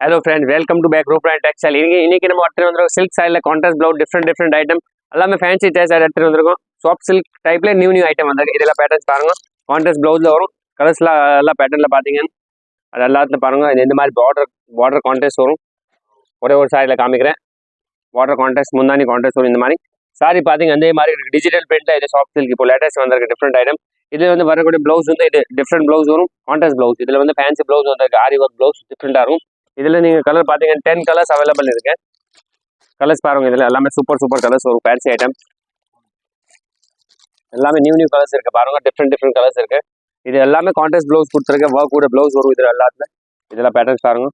Hello friends, welcome to back Group and Textile. இன்னைக்கு நம்ம அடுத்து வந்திருக்கோம் silk sideல கான்ட்ராஸ்ட் ப்ளவுஸ் டிஃபரெண்ட் ஐட்டம் எல்லாமே ஃபேன்சி டேஸ் எடுத்து வந்திருக்கோம். சாஃப்ட் silk டைப்ல நியூ ஐட்டம் வந்திருக்கு. இதெல்லாம் பேட்டர்ன்ஸ் பாருங்க. கான்ட்ராஸ்ட் ப்ளவுஸ்ல வரும். கலர்ஸ்ல எல்லா பேட்டர்ன்ல பாத்தீங்க. அது எல்லாத்துல பாருங்க. இந்த மாதிரி பார்டர் கான்ட்ராஸ்ட் வரும். ஒரே ஒரு சாரில காமிக்கிறேன். பார்டர் கான்ட்ராஸ்ட் முந்தானி கான்ட்ராஸ்ட் வரும் இந்த மாதிரி. சாரி பாத்தீங்க அதே மாதிரி டிஜிட்டல் பிரிண்ட்ல இது சாஃப்ட் silk இப்போ லேட்டஸ்ட் வந்திருக்கு டிஃபரெண்ட் ஐட்டம். இதுல வந்து வரக்கூடிய ப்ளவுஸ் வந்து இது டிஃபரெண்ட் ப்ளவுஸ் வரும். Contrast blouse. இதுல வந்து ஃபேன்சி ப்ளவுஸ் வந்திருக்கு. ஆரி ஒர்க் ப்ளவுஸ் டிஃபரெண்டா இருக்கும். இதில் நீங்கள் கலர் பார்த்தீங்கன்னா 10 கலர்ஸ் அவைலபிள் இருக்கு. கலர்ஸ் பாருங்க. இதில் எல்லாமே சூப்பர் கலர்ஸ் வரும். ஃபேன்சி ஐட்டம் எல்லாமே நியூ கலர்ஸ் இருக்கு பாருங்க. டிஃப்ரெண்ட் கலர்ஸ் இருக்கு. இது எல்லாமே கான்ட்ராஸ்ட் ப்ளவுஸ் கொடுத்துருக்கேன். ஒர்க் கூட ப்ளவுஸ் வரும். இதில் எல்லாத்துல இதெல்லாம் பேட்டர்ன்ஸ் பாருங்க.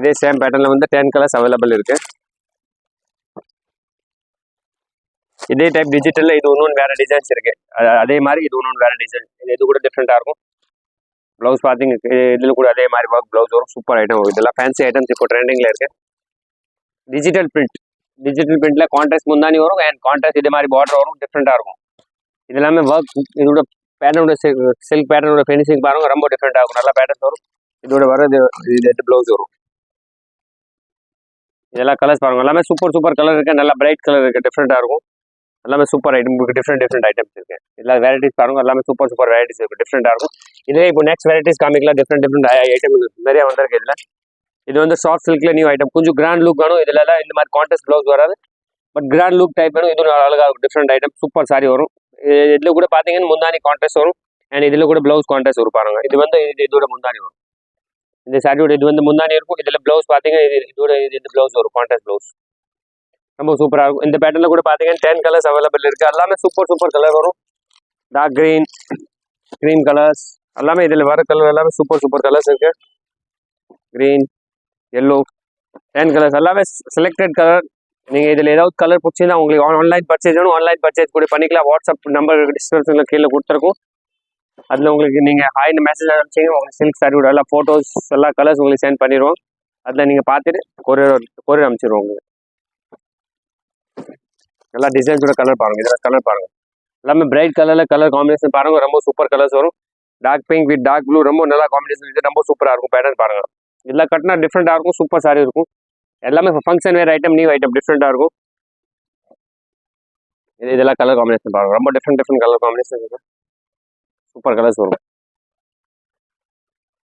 இதே சேம் பேட்டர்ல வந்து 10 கலர்ஸ் அவைலபிள் இருக்கு. இதே டைப் டிஜிட்டல்ல இது ஒன்று வேற டிசைன்ஸ் இருக்கு. அதே மாதிரி இது ஒன்று வேற டிசைன். இது கூட டிஃப்ரெண்டா இருக்கும். ப்ளவுஸ் பார்த்தீங்க இதில் கூட அதே மாதிரி ஒர்க் ப்ளவுஸ் வரும். Super item. இதெல்லாம் ஃபேன்சி ஐட்டம்ஸ் இப்போ ட்ரெண்டிங்கில் இருக்கு. டிஜிட்டல் பிரிண்ட்ல கான்ட்ராஸ்ட் முந்தானி வரும் அண்ட் கான்ட்ராஸ்ட் இது மாதிரி பார்டர் வரும். டிஃப்ரெண்டாக இருக்கும். இது எல்லாமே ஒர்க் இதோட பேட்டர்னோட சில்க் பேட்டர்னோட ஃபினிஷிங் பாருங்க. ரொம்ப டிஃப்ரெண்டாக இருக்கும். நல்லா பேட்டர்ஸ் வரும். இதோட வரது இது ப்ளவுஸ் வரும். இதெல்லாம் கலர்ஸ் பாருங்க. எல்லாமே சூப்பர் கலர் இருக்கு. நல்லா பிரைட் கலர் இருக்கு. டிஃப்ரெண்டாக இருக்கும். எல்லாமே சூப்பர் ஐட்டம். உங்களுக்கு டிஃப்ரெண்ட் ஐட்டம்ஸ் இருக்கு. எல்லா வெரைட்டிஸ் பாருங்க. எல்லாமே சூப்பர் வெரைட்டிஸ் இருக்கு. டிஃப்ரெண்டா இருக்கும். இதே இப்போ நெக்ஸ்ட் வெரைட்டிஸ் காமிக்கலாம். டிஃப்ரெண்ட் ஐட்டம் நிறைய வந்திருக்கு. இதுல இது வந்து சாஃப்ட் சில்க்ல நியூ ஐட்டம். கொஞ்சம் கிராண்ட் லுக் வேணும். இதுல எல்லாம் இந்த மாதிரி கான்ட்ராஸ்ட் ப்ளவுஸ் வராது. பட் கிராண்ட் லுக் டைப் வேணும். இது அழகா இருக்கும். Different item. சூப்பர் சாரி வரும். இதுல கூட பாத்தீங்கன்னா முந்தானி கான்ட்ராஸ்ட் வரும். அண்ட் இதுல கூட ப்ளவுஸ் கான்ட்ராஸ்ட் வரும் பாருங்க. இது வந்து இதோட முந்தானி வரும். இந்த சாரியோட இது வந்து முந்தானி இருக்கும். இதுல ப்ளவுஸ் பாத்தீங்கன்னா இதோட இது ப்ளவுஸ் வரும். கான்ட்ராஸ்ட் ப்ளவுஸ் ரொம்ப சூப்பராக இருக்கும். இந்த பேட்டர்ல கூட பார்த்தீங்கன்னா 10 கலர்ஸ் அவைலபிள் இருக்கு. எல்லாமே சூப்பர் கலர் வரும். டார்க் கிரீன் கலர்ஸ் எல்லாமே இதில் வர கலர் எல்லாமே சூப்பர் கலர்ஸ் இருக்கு. கிரீன், எல்லோ, 10 கலர்ஸ் எல்லாமே செலக்டட் கலர். நீங்கள் இதில் ஏதாவது கலர் பிடிச்சிருந்தா உங்களுக்கு ஆன்லைன் பர்ச்சேஸ் வேணும். ஆன்லைன் பர்ச்சேஸ் கூட பண்ணிக்கலாம். வாட்ஸ்அப் நம்பர் டிஸ்கிரிப்ஷனில் கீழே கொடுத்துருக்கும். அதில் உங்களுக்கு நீங்கள் ஹாய்னு மெசேஜ் அனுப்பிச்சிங்க. உங்களுக்கு சில்க் சாரியோட எல்லா ஃபோட்டோஸ் எல்லா கலர்ஸ் உங்களுக்கு சென்ட் பண்ணிடுவோம். அதில் நீங்கள் பார்த்துட்டு கொரியர் அனுப்பிச்சிடுவோம் உங்களுக்கு. நல்லா டிசைன்ஸோட கலர் பாருங்க. இதெல்லாம் கலர் பாருங்க. எல்லாமே பிரைட் கலர்ல கலர் காம்பினேஷன் பாருங்க. ரொம்ப சூப்பர் கலர்ஸ் வரும். Dark pink with dark blue ரொம்ப நல்லா காம்பினேஷன். இது ரொம்ப சூப்பரா இருக்கும். பேட்டர்ன் பாருங்க. இதெல்லாம் கட்டினா டிஃப்ரெண்டா இருக்கும். சூப்பர் சாரி இருக்கும். எல்லாமே ஃபங்க்ஷன் வேர் ஐட்டம், நியூ ஐட்டம் டிஃப்ரெண்டா இருக்கும். இதெல்லாம் கலர் காம்பினேஷன் பாருங்க. ரொம்ப டிஃப்ரெண்ட் கலர் காம்பினேஷன் இருக்கு. சூப்பர் கலர்ஸ் வரும்.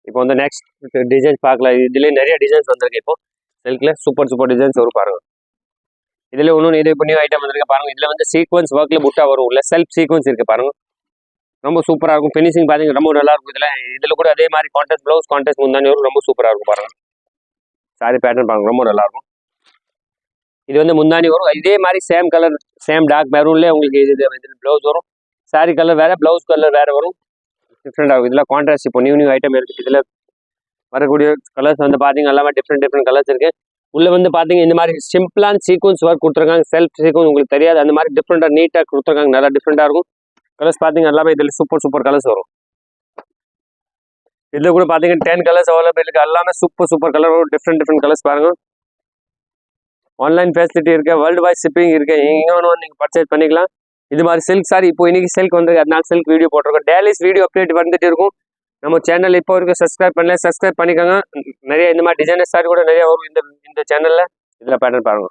இப்போ வந்து நெக்ஸ்ட் டிசைன்ஸ் பார்க்கலாம். இதுலேயே நிறைய டிசைன்ஸ் வந்திருக்கு. இப்போ சில்க்ல சூப்பர் டிசைன்ஸ் வரும் பாருங்க. இதுல ஒன்று இது இப்போ நியூ ஐட்டம் வந்திருக்கு பாருங்க. இதுல வந்து சீக்வன்ஸ் ஒர்க்ல புட்டா வரும். இல்ல செல்ஃப் சீக்வன்ஸ் இருக்கு பாருங்க. ரொம்ப சூப்பரா இருக்கும். ஃபினிஷிங் பாத்தீங்க ரொம்ப நல்லா இருக்கும். இதுல கூட அதே மாதிரி கான்ட்ராஸ்ட் ப்ளவுஸ் கான்ட்ராஸ்ட் முந்தானி வரும். ரொம்ப சூப்பரா இருக்கும் பாருங்க. சாரி பேட்டர்ன் பாருங்க. ரொம்ப நல்லா இருக்கும். இது வந்து முந்தானி வரும். இதே மாதிரி சேம் கலர் சேம் டார்க் மெரூன்ல உங்களுக்கு இது ப்ளவுஸ் வரும். சாரி கலர் வேற, ப்ளவுஸ் கலர் வேற வரும். டிஃப்ரெண்ட் ஆகும். இதுல கான்ட்ராஸ்ட் இப்போ நியூ ஐட்டம் இருக்கு. இதுல வரக்கூடிய கலர்ஸ் வந்து பாத்தீங்க எல்லாமே டிஃப்ரெண்ட் கலர்ஸ் இருக்கு. உள்ள வந்து பாத்தீங்க இந்த மாதிரி சிம்பிளான சீக்வன்ஸ் ஒர்க் கொடுத்துருக்காங்க. செல்ஃப் சீக்வன்ஸ் உங்களுக்கு தெரியாது. அந்த மாதிரி டிஃப்ரெண்டா நீட்டா கொடுத்துருக்காங்க. நல்லா டிஃப்ரெண்டா இருக்கும். கலர்ஸ் பாத்தீங்க எல்லாமே இதுல சூப்பர் கலர்ஸ் வரும். இதுல கூட பாத்தீங்கன்னா 10 கலர்ஸ் அவைலபிள் இருக்கு. எல்லாமே சூப்பர் கலர் வரும். டிஃப்ரெண்ட் கலர்ஸ் பாருங்க. ஆன்லைன் ஃபெசிலிட்டி இருக்கு. வேர்ல்டு வைட் ஷிப்பிங் இருக்கு. எங்க வேணும் நீங்க பர்ச்சேஸ் பண்ணிக்கலாம். இது மாதிரி சில்க் சாரி இப்போ இன்னைக்கு சில்க் வந்து அதனால சில்க் வீடியோ போட்டிருக்கோம். டெய்லிஸ் வீடியோ அப்டேட் வந்துட்டு இருக்கும். நம்ம சேனல் இப்போ வரைக்கும் சப்ஸ்கிரைப் பண்ணல, சப்ஸ்கிரைப் பண்ணிக்கோங்க. நிறைய இந்த மாதிரி டிசைனர் சாரி கூட நிறைய வரும் இந்த சேனல்ல. இதுல பேட்டர்ன் பாருங்க.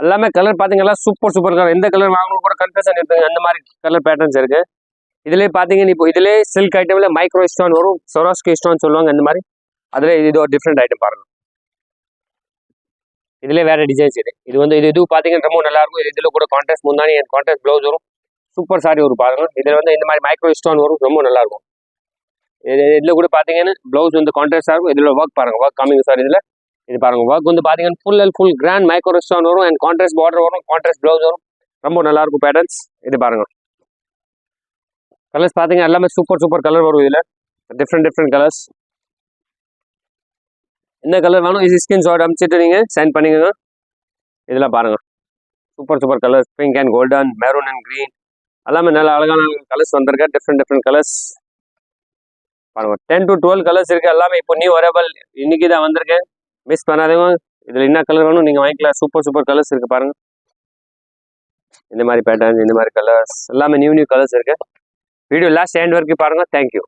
எல்லாமே கலர் பாத்தீங்கன்னா சூப்பர் கலர். எந்த கலர் வாங்கணும் கூட கன்ஃபியூஷன் இருக்கு. அந்த மாதிரி கலர் பேட்டர்ன்ஸ் இருக்கு. இதுலயே பாத்தீங்கன்னா இப்போ இதுலயே சில்க் ஐட்டம்ல மைக்ரோ ஸ்டோன் வரும். சொராஸ்கி ஸ்டோன் சொல்லுவாங்க. அந்த மாதிரி அதுல இது ஒரு டிஃப்ரெண்ட் ஐட்டம் பாருங்க. இதுல வேற டிசைன்ஸ் இது வந்து இது பாத்தீங்கன்னா ரொம்ப நல்லா இருக்கும். இதுல கூட கான்ட்ராஸ்ட் முந்தானி அண்ட் கான்ட்ராஸ்ட் ப்ளவுஸ் வரும். சூப்பர் சாரி வரும் பாருங்க. இதுல வந்து இந்த மாதிரி மைக்ரோ ஸ்டோன் வரும். ரொம்ப நல்லா இருக்கும். இதுல கூட பாத்தீங்கன்னா ப்ளவுஸ் வந்து கான்ட்ராஸ்டா இருக்கும். இதுல ஒர்க் பாருங்க. Work coming sir. இதுல இது பாருங்க. ஒர்க் வந்து பாத்தீங்கன்னா ஃபுல் கிராண்ட் மைக்ரோ ஸ்டோன் வரும் அண்ட் கான்ட்ராஸ்ட் பார்டர் வரும். கான்ட்ராஸ்ட் ப்ளவுஸ் வரும். ரொம்ப நல்லா இருக்கும் பேட்டர்ன்ஸ். இது பாருங்க. கலர்ஸ் பாத்தீங்கன்னா எல்லாமே சூப்பர் கலர் வரும். இதுல டிஃப்ரெண்ட் கலர்ஸ். என்ன கலர் வேணும் இது ஸ்கிரீன்ஷாட் அனுப்பிச்சிட்டு நீங்க சென்ட் பண்ணிக்கோங்க. இதெல்லாம் பாருங்க. Super colours. Pink and golden, maroon and green எல்லாமே நல்ல அழகான கலர்ஸ் வந்திருக்கு. டிஃப்ரெண்ட் கலர்ஸ் பாருங்க. 10 to 12 கலர்ஸ் இருக்கு. எல்லாமே இப்போ நியூ அரைவல் இன்னைக்கு தான் வந்திருக்கேன். மிஸ் பண்ணாதீங்க. இதுல என்ன கலர் வேணும் நீங்க வாங்கிக்கலாம். சூப்பர் கலர்ஸ் இருக்கு பாருங்க. இந்த மாதிரி பேட்டர்ன், இந்த மாதிரி கலர்ஸ் எல்லாமே நியூ கலர்ஸ் இருக்கு. வீடியோ லாஸ்ட் எண்ட் வரைக்கும் பாருங்க. தேங்க்யூ.